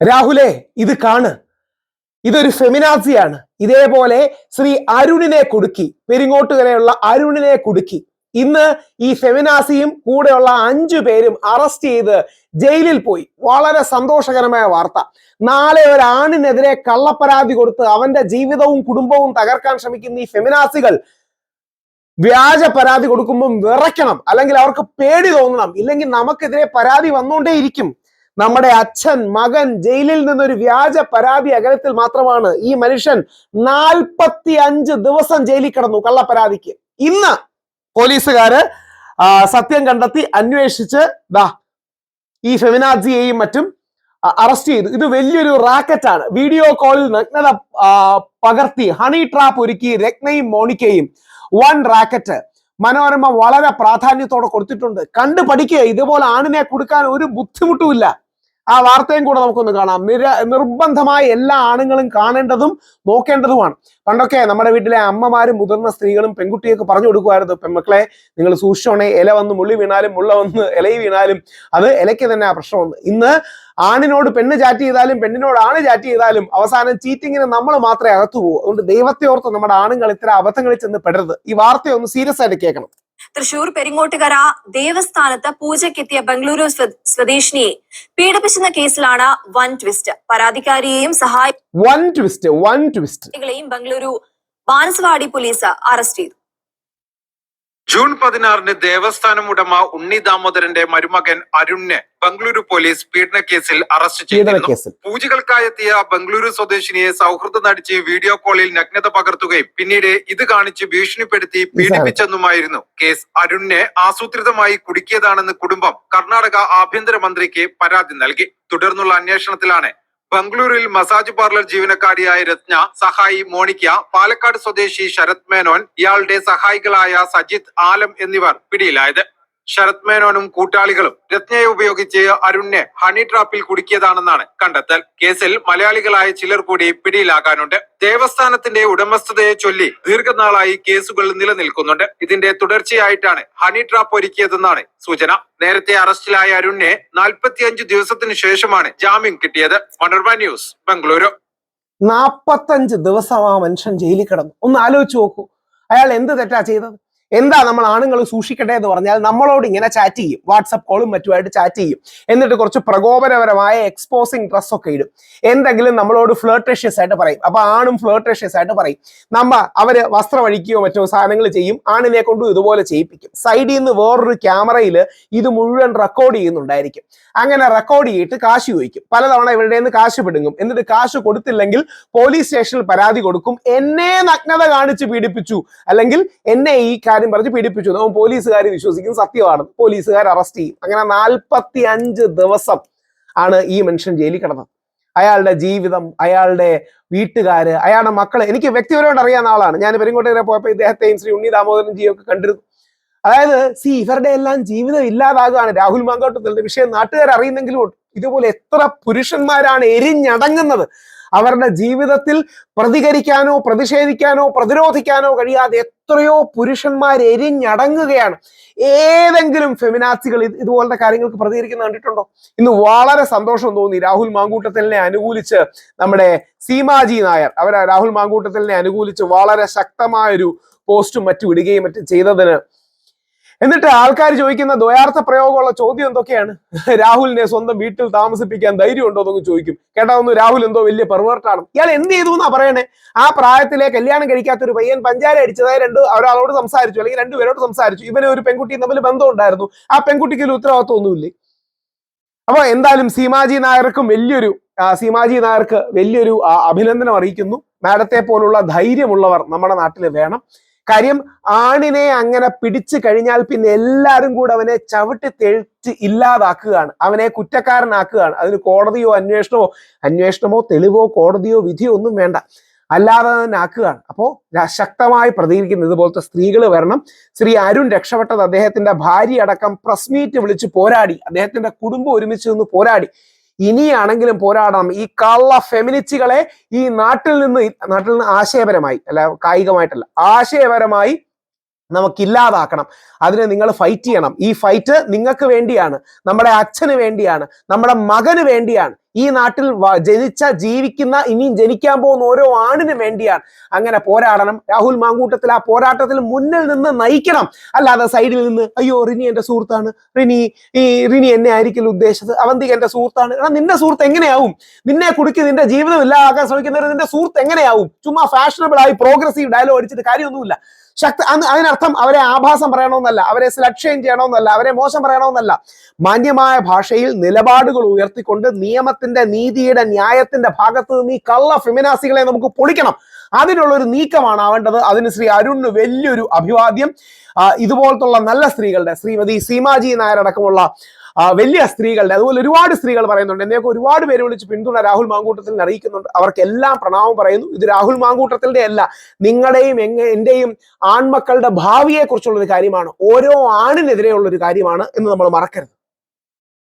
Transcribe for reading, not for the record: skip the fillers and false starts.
രാഹുലേ, ഇത് കാണ്. ഇതൊരു ഫെമിനാസിയാണ്. ഇതേപോലെ ശ്രീ അരുണിനെ കുടുക്കി, പെരിങ്ങോട്ടുകരയുള്ള അരുണിനെ കുടുക്കി. ഇന്ന് ഈ ഫെമിനാസിയും കൂടെയുള്ള 5 പേരും അറസ്റ്റ് ചെയ്ത് ജയിലിൽ പോയി. വളരെ സന്തോഷകരമായ വാർത്ത. നാളെ ഒരാണിനെതിരെ കള്ളപ്പരാതി കൊടുത്ത് അവന്റെ ജീവിതവും കുടുംബവും തകർക്കാൻ ശ്രമിക്കുന്ന ഈ ഫെമിനാസികൾ വ്യാജ പരാതി കൊടുക്കുമ്പോൾ വിറയ്ക്കണം, അല്ലെങ്കിൽ അവർക്ക് പേടി തോന്നണം. ഇല്ലെങ്കിൽ നമുക്കെതിരെ പരാതി വന്നുകൊണ്ടേയിരിക്കും. നമ്മുടെ അച്ഛൻ മകൻ ജയിലിൽ നിന്നൊരു വ്യാജ പരാതി അകലത്തിൽ മാത്രമാണ് ഈ മനുഷ്യൻ 45 ദിവസം ജയിലിൽ കിടന്നു കള്ളപ്പരാതിക്ക്. ഇന്ന് പോലീസുകാര് സത്യം കണ്ടെത്തി അന്വേഷിച്ച് ഈ ഫെമിനാസിയെയും മറ്റും അറസ്റ്റ് ചെയ്തു. ഇത് വലിയൊരു റാക്കറ്റാണ്. വീഡിയോ കോളിൽ നഗ്നത പകർത്തി ഹണി ട്രാപ്പ് ഒരുക്കി രത്നയും മോണിക്കയും വൺ റാക്കറ്റ്. മനോരമ വളരെ പ്രാധാന്യത്തോടെ കൊടുത്തിട്ടുണ്ട്. കണ്ടു പഠിക്കുക. ഇതുപോലെ ആണിനെ കൊടുക്കാൻ ഒരു ബുദ്ധിമുട്ടുമില്ല. ആ വാർത്തയും കൂടെ നമുക്കൊന്ന് കാണാം. നിർബന്ധമായി എല്ലാ ആണുങ്ങളും കാണേണ്ടതും നോക്കേണ്ടതുമാണ്. പണ്ടൊക്കെ നമ്മുടെ വീട്ടിലെ അമ്മമാരും മുതിർന്ന സ്ത്രീകളും പെൺകുട്ടിയൊക്കെ പറഞ്ഞു കൊടുക്കുമായിരുന്നു, പെൺമക്കളെ നിങ്ങൾ സൂക്ഷിച്ചോണേ, ഇല വന്ന് മുള്ളി വീണാലും മുള്ള വന്ന് ഇലയിൽ വീണാലും അത് ഇലയ്ക്ക് തന്നെ ആ പ്രശ്നമുണ്ട്. ഇന്ന് ആണിനോട് പെണ്ണ് ചാറ്റ് ചെയ്താലും പെണ്ണിനോട് ആണ് ചാറ്റ് ചെയ്താലും അവസാനം ചീറ്റിങ്ങിന് നമ്മൾ മാത്രമേ അകത്തു പോകൂ. അതുകൊണ്ട് ദൈവത്തെ ഓർത്ത് നമ്മുടെ ആണുങ്ങൾ ഇത്തരം അബദ്ധങ്ങളിൽ ചെന്ന് പെടരുത്. ഈ വാർത്തയൊന്ന് സീരിയസ് ആയിട്ട് കേൾക്കണം. തൃശൂർ പെരിങ്ങോട്ടുകര ദേവസ്ഥാനത്ത് പൂജയ്ക്കെത്തിയ ബംഗളൂരു സ്വദേശിനിയെ പീഡിപ്പിച്ചെന്ന കേസിലാണ് വൺ ട്വിസ്റ്റ്. പരാതിക്കാരിയെയും സഹായികളെയും ബംഗളൂരു ബാനസവാടി പോലീസ് അറസ്റ്റ് ചെയ്തു. ജൂൺ 16 ദേവസ്ഥാനം ഉടമ ഉണ്ണി ദാമോദരന്റെ മരുമകൻ അരുണിനെ ബംഗളൂരു പോലീസ് പീഡനക്കേസിൽ അറസ്റ്റ് ചെയ്തിരുന്നു. പൂജകൾക്കായെത്തിയ ബംഗളൂരു സ്വദേശിനിയെ സൗഹൃദം നടിച്ച് വീഡിയോ കോളിൽ നഗ്നത പകർത്തുകയും പിന്നീട് ഇത് കാണിച്ച് ഭീഷണിപ്പെടുത്തി പീഡിപ്പിച്ചെന്നുമായിരുന്നു കേസ്. അരുണിനെ ആസൂത്രിതമായി കുടുക്കിയതാണെന്ന് കുടുംബം കർണാടക ആഭ്യന്തരമന്ത്രിക്ക് പരാതി നൽകി. തുടർന്നുള്ള അന്വേഷണത്തിലാണ് ബംഗളൂരുവിൽ മസാജ് പാർലർ ജീവനക്കാരിയായ രത്ന, സഹായി മോണിക്ക, പാലക്കാട് സ്വദേശി ശരത് മേനോൻ, ഇയാളുടെ സഹായികളായ സജിത്, ആലം എന്നിവർ പിടിയിലായത്. ശരത് മേനോനും കൂട്ടാളികളും രത്നയെ ഉപയോഗിച്ച് അരുണിനെ ഹണി ട്രാപ്പിൽ കുടുക്കിയതാണെന്നാണ് കണ്ടെത്തൽ. കേസിൽ മലയാളികളായ ചിലർ കൂടി പിടിയിലാകാനുണ്ട്. ദേവസ്ഥാനത്തിന്റെ ഉടമസ്ഥതയെ ചൊല്ലി ദീർഘനാളായി കേസുകൾ നിലനിൽക്കുന്നുണ്ട്. ഇതിന്റെ തുടർച്ചയായിട്ടാണ് ഹണി ട്രാപ്പ് ഒരുക്കിയതെന്നാണ് സൂചന. നേരത്തെ അറസ്റ്റിലായ അരുണിനെ 45 ദിവസത്തിന് ശേഷമാണ് ജാമ്യം കിട്ടിയത്. മനോരമ ന്യൂസ്, ബംഗളൂരു. 45 ദിവസം ആ മനുഷ്യൻ ജയിലിൽ കിടന്നു. ഒന്ന് ആലോചിച്ച് നോക്കൂ. അയാൾ എന്ത് തെറ്റാ ചെയ്തത്? എന്താ നമ്മൾ ആണുങ്ങൾ സൂക്ഷിക്കട്ടെ എന്ന് പറഞ്ഞാൽ നമ്മളോട് ഇങ്ങനെ ചാറ്റ് ചെയ്യും, വാട്സപ്പ് കോളും മറ്റുമായിട്ട് ചാറ്റ് ചെയ്യും. എന്നിട്ട് കുറച്ച് പ്രകോപനപരമായ എക്സ്പോസിങ് ഡ്രസ്സൊക്കെ ഇടും. എന്തെങ്കിലും നമ്മളോട് ഫ്ലേർട്ടേഷ്യസ് ആയിട്ട് പറയും. അപ്പൊ ആണും ഫ്ലേർട്ടേഷ്യസ് ആയിട്ട് പറയും. അവര് വസ്ത്രം അഴിക്കുകയോ മറ്റോ സാധനങ്ങൾ ചെയ്യും. ആണിനെ കൊണ്ടും ഇതുപോലെ ചെയ്യിപ്പിക്കും. സൈഡിൽ നിന്ന് വേറൊരു ക്യാമറയിൽ ഇത് മുഴുവൻ റെക്കോർഡ് ചെയ്യുന്നുണ്ടായിരിക്കും. അങ്ങനെ റെക്കോർഡ് ചെയ്തിട്ട് കാശ് ചോദിക്കും. പലതവണ ഇവരുടെ നിന്ന് കാശ് പിടുങ്ങും. എന്നിട്ട് കാശ് കൊടുത്തില്ലെങ്കിൽ പോലീസ് സ്റ്റേഷനിൽ പരാതി കൊടുക്കും. എന്നെ നഗ്നത കാണിച്ച് പീഡിപ്പിച്ചു, അല്ലെങ്കിൽ എന്നെ ഈ കാര്യം പറഞ്ഞ് പീഡിപ്പിച്ചു. നമ്മൾ പോലീസുകാർ വിശ്വസിക്കും സത്യമാണ്. പോലീസുകാർ അറസ്റ്റ് ചെയ്യും. അങ്ങനെ 45 ദിവസം ആണ് ഈ മനുഷ്യൻ ജയിലിൽ കിടന്നത്. അയാളുടെ ജീവിതം, അയാളുടെ വീട്ടുകാര്, അയാളുടെ മക്കള് എനിക്ക് വ്യക്തിപരമായിട്ട് അറിയാവുന്ന ആളാണ്. ഞാൻ പെരിങ്ങോട്ടുകര പോയപ്പോൾ ഇദ്ദേഹത്തെയും ശ്രീ ഉണ്ണി ദാമോദരൻ ജിയും ഒക്കെ കണ്ടിരുന്നു. അതായത് ഇവരുടെ എല്ലാം ജീവിതം ഇല്ലാതാകുകയാണ്. രാഹുൽ മാങ്കാട്ടുകളുടെ വിഷയം നാട്ടുകാർ അറിയുന്നെങ്കിലും ഇതുപോലെ എത്ര പുരുഷന്മാരാണ് എരിഞ്ഞടങ്ങുന്നത്. അവരുടെ ജീവിതത്തിൽ പ്രതികരിക്കാനോ പ്രതിഷേധിക്കാനോ പ്രതിരോധിക്കാനോ കഴിയാതെ എത്രയോ പുരുഷന്മാർ എരിഞ്ഞടങ്ങുകയാണ്. ഏതെങ്കിലും ഫെമിനാസികൾ ഇതുപോലത്തെ കാര്യങ്ങൾക്ക് പ്രതികരിക്കുന്ന കണ്ടിട്ടുണ്ടോ? ഇന്ന് വളരെ സന്തോഷം തോന്നി. രാഹുൽ മാങ്കൂട്ടത്തിലിനെ അനുകൂലിച്ച് നമ്മുടെ സീമാജി നായർ രാഹുൽ മാങ്കൂട്ടത്തിലിനെ അനുകൂലിച്ച് വളരെ ശക്തമായൊരു പോസ്റ്റും മറ്റും ഇടുകയും മറ്റും ചെയ്തതിന്. എന്നിട്ട് ആൾക്കാർ ചോദിക്കുന്ന ദ്വയാർത്ഥ പ്രയോഗമുള്ള ചോദ്യം എന്തൊക്കെയാണ്? രാഹുലിനെ സ്വന്തം വീട്ടിൽ താമസിപ്പിക്കാൻ ധൈര്യം ഉണ്ടോ എന്നൊക്കെ ചോദിക്കും. കേട്ടാവുന്നു രാഹുൽ എന്തോ വലിയ പെർവേർട്ടാണ്. ഇയാൾ എന്ത് ചെയ്തു എന്നാ പറയണേ? ആ പ്രായത്തിലെ കല്യാണം കഴിക്കാത്തൊരു പയ്യൻ പഞ്ചാര അടിച്ചതായി ഒരാളോട് സംസാരിച്ചു, അല്ലെങ്കിൽ 2 പേരോട് സംസാരിച്ചു. ഇവന് ഒരു പെൺകുട്ടിയും തമ്മിൽ ബന്ധം ഉണ്ടായിരുന്നു. ആ പെൺകുട്ടിക്ക് ഒരു ഉത്തരവാദിത്വം ഒന്നുമില്ലേ? അപ്പൊ എന്തായാലും സീമാജി നായർക്ക് വലിയൊരു അഭിനന്ദനം അറിയിക്കുന്നു. മാഡത്തെ പോലുള്ള ധൈര്യമുള്ളവർ നമ്മുടെ നാട്ടിൽ വേണം. കാര്യം ആണിനെ അങ്ങനെ പിടിച്ചു കഴിഞ്ഞാൽ പിന്നെ എല്ലാവരും കൂടെ അവനെ ചവിട്ടി തെളിച്ച് ഇല്ലാതാക്കുകയാണ്, അവനെ കുറ്റക്കാരനാക്കുകയാണ്. അതിന് കോടതിയോ അന്വേഷണമോ തെളിവോ കോടതിയോ വിധിയോ ഒന്നും വേണ്ട, അല്ലാതെ തന്നെ ആക്കുകയാണ്. അപ്പോൾ ശക്തമായി പ്രതികരിക്കുന്ന ഇതുപോലത്തെ സ്ത്രീകൾ വരണം. ശ്രീ അരുൺ രക്ഷപ്പെട്ടത് അദ്ദേഹത്തിന്റെ ഭാര്യ അടക്കം പ്രസ് മീറ്റ് വിളിച്ച് പോരാടി. അദ്ദേഹത്തിന്റെ കുടുംബം ഒരുമിച്ച് നിന്ന് പോരാടി. ഇനിയാണെങ്കിലും പോരാടണം. ഈ കള്ള ഫെമിനിസ്റ്റുകളെ ഈ നാട്ടിൽ നിന്ന് ആശയപരമായി, അല്ല കായികമായിട്ടല്ല, ആശയപരമായി നമുക്കില്ലാതാക്കണം. അതിന് നിങ്ങൾ ഫൈറ്റ് ചെയ്യണം. ഈ ഫൈറ്റ് നിങ്ങൾക്ക് വേണ്ടിയാണ്, നമ്മുടെ അച്ഛന് വേണ്ടിയാണ്, നമ്മുടെ മകന് വേണ്ടിയാണ്. ഈ നാട്ടിൽ ജീവിക്കുന്ന ഇനിയും ജനിക്കാൻ പോകുന്ന ഓരോ ആണിനും വേണ്ടിയാണ്. അങ്ങനെ പോരാടണം. രാഹുൽ മാങ്കൂട്ടത്തിൽ ആ പോരാട്ടത്തിൽ മുന്നിൽ നിന്ന് നയിക്കണം. അല്ലാതെ സൈഡിൽ നിന്ന് അയ്യോ റിനി എന്റെ സുഹൃത്താണ്, റിനി എന്നെ ആയിരിക്കില്ല ഉദ്ദേശിച്ചത്, അവന്തിക എന്റെ സുഹൃത്താണ്. എടാ നിന്റെ സുഹൃത്ത് എങ്ങനെയാവും? നിന്നെ കുടുക്കി നിന്റെ ജീവിതം ഇല്ലാതാക്കാൻ ശ്രമിക്കുന്നവർ നിന്റെ സുഹൃത്ത് എങ്ങനെയാവും? ചുമ്മാ ഫാഷനബിൾ ആയി പ്രോഗ്രസീവ് ഡയലോഗ് അടിച്ചിട്ട് കാര്യമൊന്നുമില്ല. അതിനർത്ഥം അവരെ ആഭാസം പറയണമെന്നല്ല, അവരെ ലക്ഷ്യം ചെയ്യണമെന്നല്ല, അവരെ മോശം പറയണമെന്നല്ല. മാന്യമായ ഭാഷയിൽ നിലപാടുകൾ ഉയർത്തിക്കൊണ്ട് നിയമത്തിന്റെ, നീതിയുടെ, ന്യായത്തിന്റെ ഭാഗത്ത് നിന്ന് ഈ കള്ള ഫെമിനാസികളെ നമുക്ക് പൊളിക്കണം. അതിനുള്ളൊരു നീക്കമാണ് ആവേണ്ടത്. അതിന് ശ്രീ അരുണിന് വലിയൊരു അഭിവാദ്യം. ഇതുപോലത്തുള്ള നല്ല സ്ത്രീകളുടെ, ശ്രീമതി സീമാജി നായർ അടക്കമുള്ള വലിയ സ്ത്രീകളുടെ, അതുപോലെ ഒരുപാട് സ്ത്രീകൾ പറയുന്നുണ്ട്. എന്നെയൊക്കെ ഒരുപാട് പേര് വിളിച്ച് പിന്തുണ രാഹുൽ മാങ്കൂട്ടത്തിൽ അറിയിക്കുന്നുണ്ട്. അവർക്കെല്ലാം പ്രണാമം പറയുന്നു. ഇത് രാഹുൽ മാങ്കൂട്ടത്തിന്റെ അല്ല, നിങ്ങളുടെയും എന്റെയും ആൺമക്കളുടെ ഭാവിയെ കുറിച്ചുള്ള ഒരു കാര്യമാണ്. ഓരോ ആണിനെതിരെയുള്ള ഒരു കാര്യമാണ് എന്ന് നമ്മൾ മറക്കരുത്.